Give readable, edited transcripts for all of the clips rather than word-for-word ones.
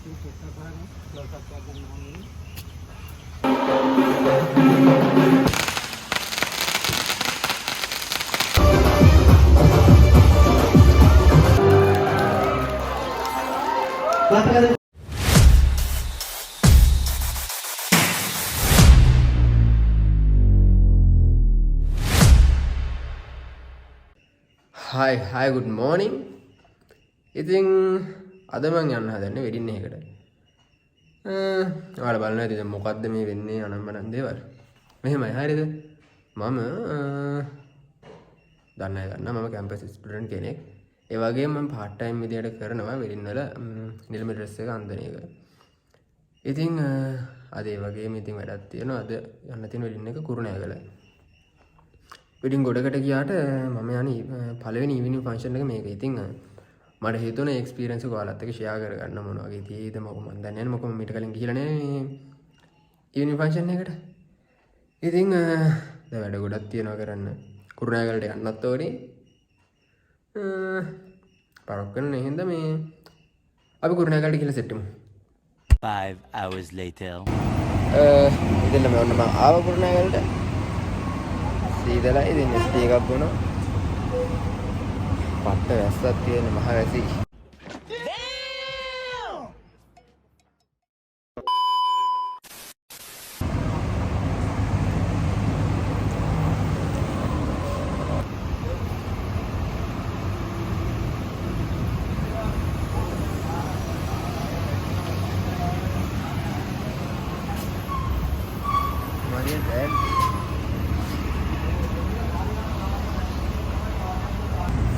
Hi, good morning. ඉතින් අද මං යන්න හදන්නේ වෙඩින් එකකට. ඔයාලා බලනවා ඉතින් මොකද්ද මේ වෙන්නේ අනම්මනම් දේවල්. මෙහෙමයි හරියද? මම දන්නා මම කැම්පස් ස්ටුඩන්ට් කෙනෙක්. ඒ වගේම මම part time විදියට කරනවා වෙඩින් වල නිලම ඩ්‍රෙස් එක අන්දන එක. ඉතින් අද ඒ වගේම ඉතින් වැඩක් තියෙනවා. අද යන්න තියෙන වෙඩින් එක කුරුණෑගල. වෙඩින් ගොඩකට ගියාට මම යන්නේ පළවෙනි ඉවිනිං ෆන්ක්ෂන් එක මේක. ඉතින් මට හිතුණා එක්ස්පීරියන්ස් එක ඔයාලත් එක්ක ෂෙයා කරගන්න මොන වගේ තියෙයිද මම දන්නේ නැහැ. මොකද මම ඊට කලින් ගිහිලා නැහැ ඉවිනිං ෆන්ක්ෂන් එකට. ඉතින් දැන් වැඩ ගොඩක් තියෙනවා කරන්න. කුරුණෑගලට යන්නත් ඕනේ. පාරක් කරන හින්දා මේ අපි කුරුණෑගලට ගිහලා සෙට් වෙමු. 5 hours later. ඉතින් මම ආව කුරුණෑගලට. සීදලා ඉතින් ස්ටේ එකක් බොනවා. පට්ට වැස්සක් තියෙන මහ වැසි.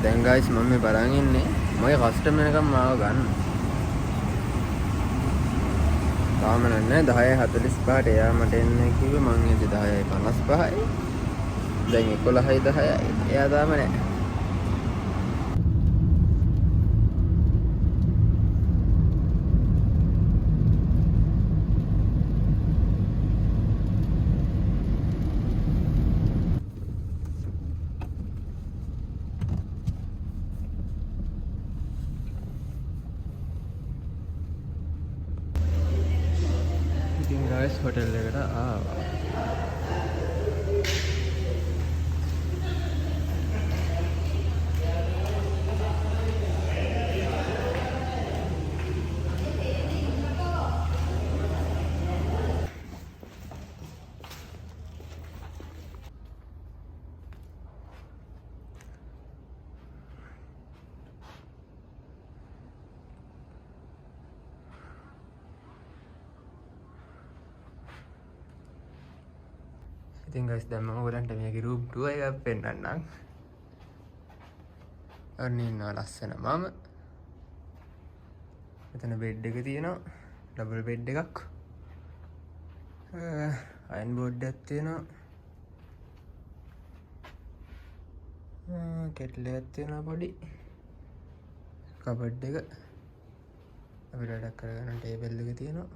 දැන් guys මම මේ බලන් ඉන්නේ මගේ කස්ටමර් එකක් මාව ගන්න. තාම නෑ 10:45ට එයා මට එන්න කිව්වේ මං එද්දි 10:55යි. දැන් 11:10යි. එයා තාම නෑ. guys hotel එකට ආවා. ඉතින් guys දැන් මම ඔයගලන්ට මේකේ room tour එකක් පෙන්නන්නම්. අන්න ඉන්නවා ලස්සන මම. මෙතන බෙඩ් එක තියෙනවා. ඩබල් බෙඩ් එකක්. අයන් බෝඩ් එකක් තියෙනවා. කෙටල් එකක් තියෙනවා පොඩි. කබඩ් එක. අපිට වැඩක් කරගන්න ටේබල් එක තියෙනවා.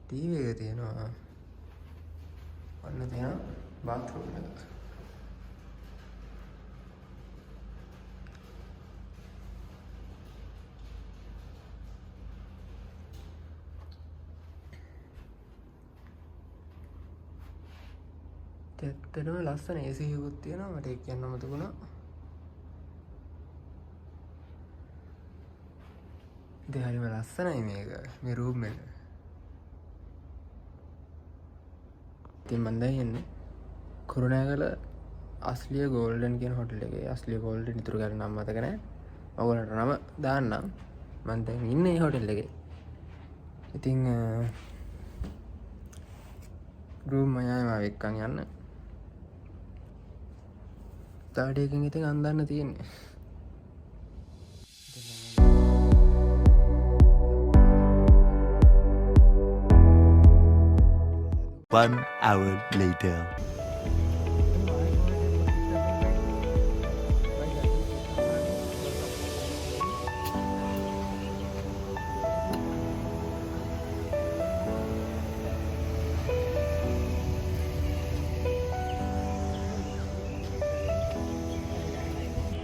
ටීවී එක තියෙනවා. ඔන්න තියෙනවා බාත්රූම් එක. ඇත්තටම ලස්සන AC එකකුත් තියෙනවා. මට ඒක කියන්න අමතක වුණා. ඉතින් හරිම ලස්සනයි මේක. මේ රූම් එක. ඉතින් මම දැන් යන්නේ කුරුණෑගල අස්ලිය ගෝල්ඩන් කියන හොටල් එකේ. අස්ලිය ගෝල්ඩන් ඉතුරු කරන නම මතක නැහැ. ඔයගොල්ලන්ට නම දාන්නම්. මම දැන් ඉන්නේ හොටල් එකේ. ඉතින් රූම් මම එක්කන් යන්න. තාඩියකින් ඉතින් අන්දන්න තියෙන්නේ. 1 hour later.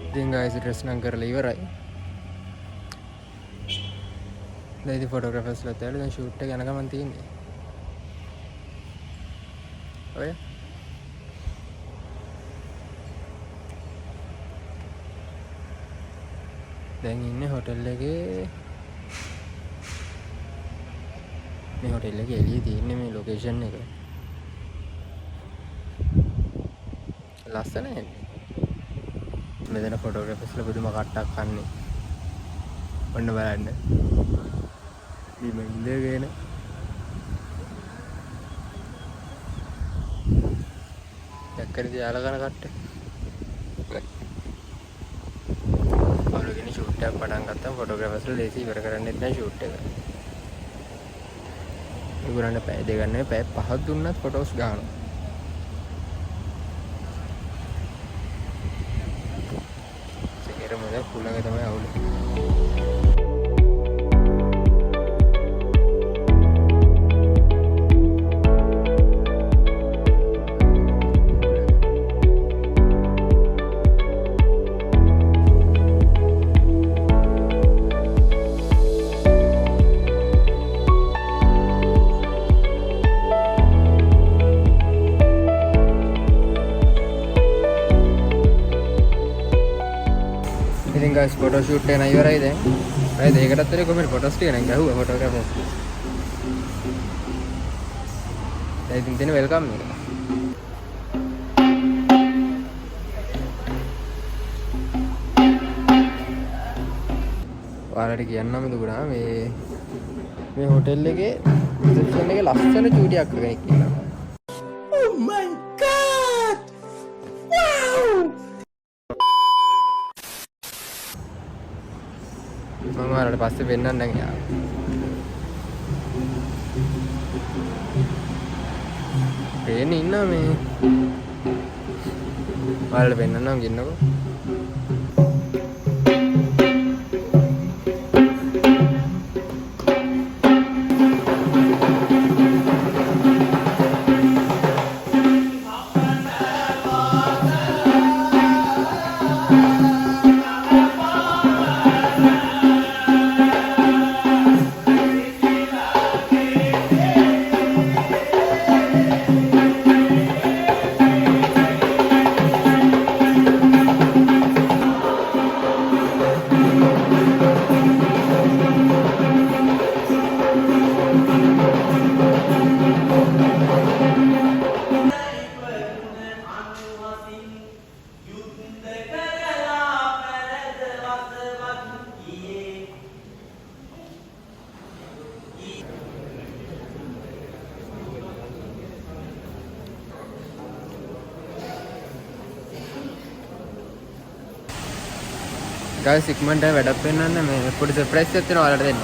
ඉතින් guys ඩ්‍රෙස් නම් කරලා ඉවරයි. දැන් ඉතින් ෆොටෝග්‍රාෆර්ස්ලාත් ඇවිල්ලා දැන් ෂූට් එක යන ගමන් තියෙන්නේ. ඔය දැන් ඉන්නේ හොටෙල් එකේ. මේ හොටෙල් එකේ එළියේ තියෙන්නේ මේ ලොකේෂන් එක. ලස්සනයි. මෙතන ෆොටෝග්‍රාෆර්ස්ලා පුදුම කට්ටක් කන්නේ. ඔන්න බලන්න. බිම ඉඳගෙන දැක්කද යාලා කන කට්ට. අවුලගෙන ෂූට් එකක් පටන් ගත්තාම ෆොටෝග්‍රාෆර්ස්ලා ලේසි ඉවර කරන්නෙත් නැහැ ෂූට් එක. ඒගොල්ලන්ට පැය දෙකක් නෙවෙයි පැය 5ක් දුන්නත් ෆොටෝස් ගන්නවා. සේරම දැන් කුලඟ තමයි අවුල. ඉතින් guys ෆොටෝ ෂූට් එක නයි ඉවරයි දැන්. පැය දෙකකටත් විතර කොහමද ෆොටෝස් ටික නම් ගැහුවා ෆොටෝග්‍රාෆර්ස්. දැන් ඉතින් දෙන වෙල්කම් එක. ඔයාලට කියන්නම දුනා මේ හොටෙල් එකේ රිසෙප්ෂන් එකේ ලස්සන චූටියක් කෙනෙක් ඉන්නවා. Oh my god! Wow! මම ඔයාලට පස්සේ පෙන්නන්නම් යා. පේන්නේ ඉන්නවා මේ. ඔයාලට පෙන්නන්නම් ගින්නකෝ. guys ඉක්මනට වැඩක් වෙන්නන්න මේ පොඩි සර්ප්‍රයිස් එකක් තියෙනවා ඔයාලට දෙන්න.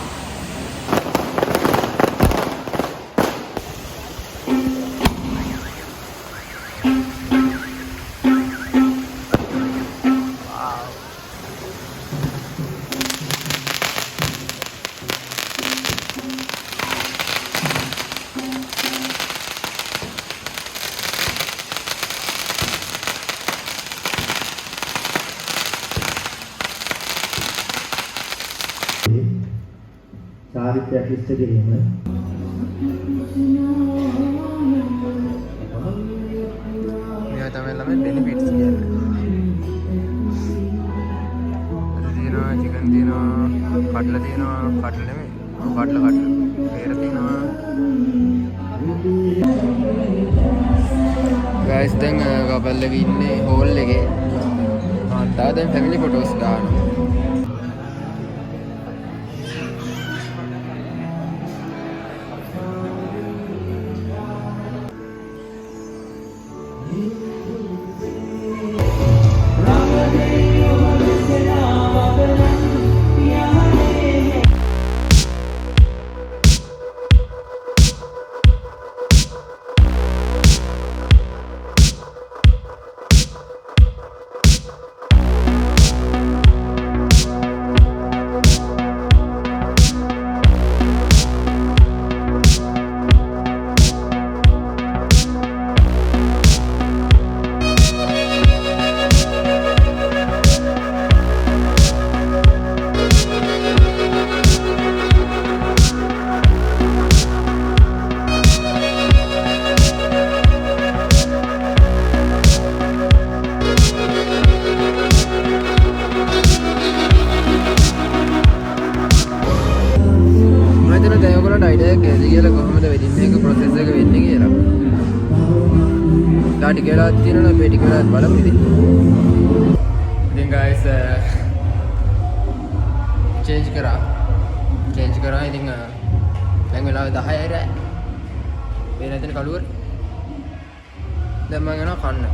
චාරිත්‍රයක් ඉෂ්ට කිරීම මේවා තමයි ළමයි බෙනිෆිට්ස් කියන්නේ. අද තියෙනවා චිකන් තියෙනවා කට්ල තියෙනවා කට්ල නෙමෙයි කට්ල පෙර තියෙනවා. guys දැන් කපල් එක ඉන්නේ හෝල් එකේ. තාම දැන් ෆැමිලි ෆොටෝස් දානවා. ඔයාලට අයිඩියා එකක් එයිද කියලා කොහොමද වෙඩින් මේක ප්‍රොසෙස් එක වෙන්නේ කියලා. ඩාටි කියලා තියෙනවා අපි ටික වෙලාවක් බලමු ඉතින්. ඉතින් guys චේන්ජ් කරා ඉතින් දැන් වෙලාව 10යි රෑ. මේ නැතින කළුවර. දැන් මම යනවා කන්න.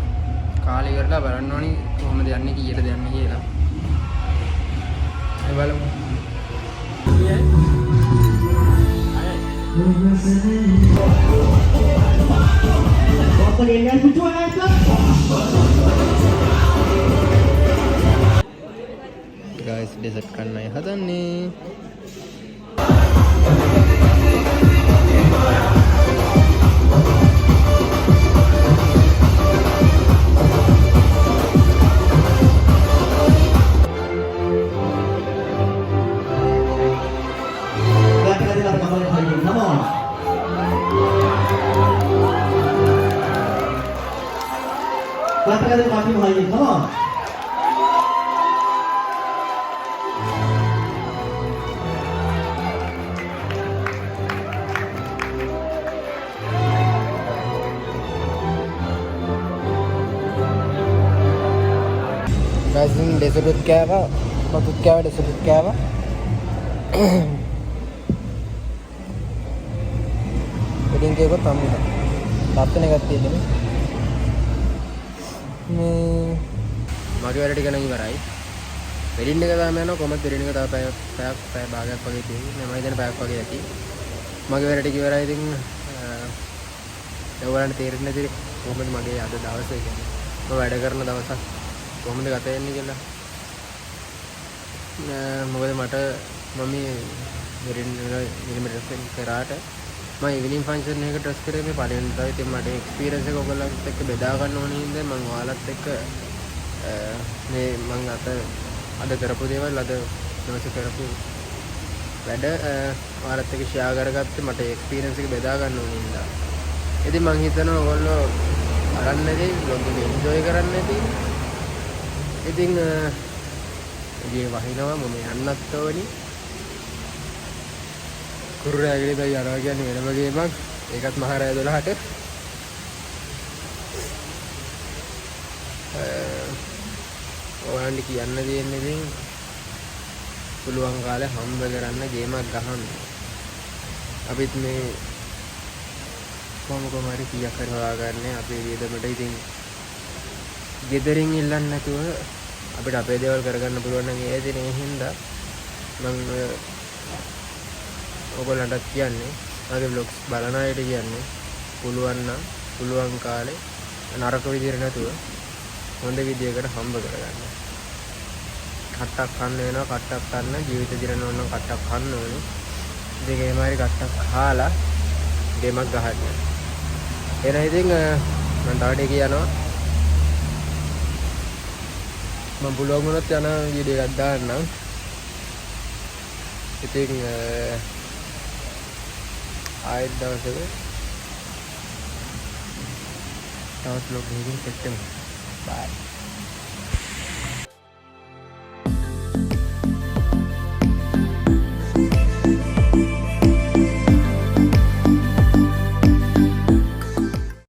කාලේ කරලා බලන්න ඕනි කොහොමද යන්නේ කීයටද යන්නේ කියලා. ඒ බලමු. guys dessert කන්නයි හදන්නේ. Come on. guys ini dessert kෑවා බතුත් කෑවා dessert කෑවා. wedding cake එකත් හම්බුණා. ලස්සන එකක් තියෙන්නේ මේ මගේ වැඩ ටික නම් ඉවරයි. වෙඩින් එක තාම යනවා කොහොමද වෙඩින් එක තව පැය භාගයක් වගේ තියෙන්නේ. මම හිතන්නේ පැයක් වගේ ඇති. මගේ වැඩ ටික ඉවරයි. ඉතින් ඔයාලන්ට තේරෙන්නේ නැති කොහොමද මගේ අද දවසේ කියන්නේ. මම වැඩ කරන දවසක් කොහොමද ගත වෙන්නේ කියලා. මොකද මට මම මේ වෙඩින් මිලිමීටර් කරාට මම ඉවිනිං ෆන්ක්ෂන් එකකට ඩ්‍රෙස් කරේ මේ පළවෙනි දවසේ. ඉතින් මට එක්ස්පීරියන්ස් එක ඔයගොල්ලන්ත් එක්ක බෙදා ගන්න ඕනේ හින්දා මම ඔයාලත් එක්ක මේ මම අද කරපු දේවල් අද දවසේ කරපු වැඩ ඔයාලත් එක්ක ෂෙයා කරගත්තේ මට එක්ස්පීරියන්ස් එක බෙදා ගන්න ඕනේ හින්දා. ඉතින් මම හිතනවා ඔයගොල්ලෝ අරන් නැති vlog එක එන්ජොයි කරන්න නැති. ඉතින් ගේ වහිනවා මම යන්නත් ඕනි. කුරුරෑගලේ තයි යනවා කියන්නේ වෙනම ගේමක්. ඒකත් මහ රෑ 12ට. ඔයාලන්ට කියන්න දෙන්නේ ඉතින් පුළුවන් කාලේ හම්බ කරන්න ගේමක් ගහන්න. අපිත් මේ කොහොම හරි කීයක් හරි හොයාගන්නේ අපේ වියදමට. ඉතින් ගෙදරින් ඉල්ලන්න නැතුව අපිට අපේ දේවල් කරගන්න පුළුවන් නම් ඒ දිනේ හින්දා මම ඔයගොල්ලන්ට කියන්නේ මගේ vlogs බලන අයට කියන්නේ පුළුවන් නම් පුළුවන් කාලේ නරක විදියට නැතුව හොඳ විදියකට හම්බ කරගන්න. කට්ටක් කන්න වෙනවා කට්ටක් කන්න ජීවිත දිරන ඕන කට්ටක් කන්න ඕනේ. දෙකේම හරි කට්ටක් කාලා ගෙමක් ගහන්න. එහෙනම් ඉතින් මම තාඩේ කියනවා මම පුළුවන් වුණොත් යන වීඩියෝ එකක් දාන්නම්. ඉතින් ආයෙත් දවසක තවත් vlog එකකින් එක්කම bye.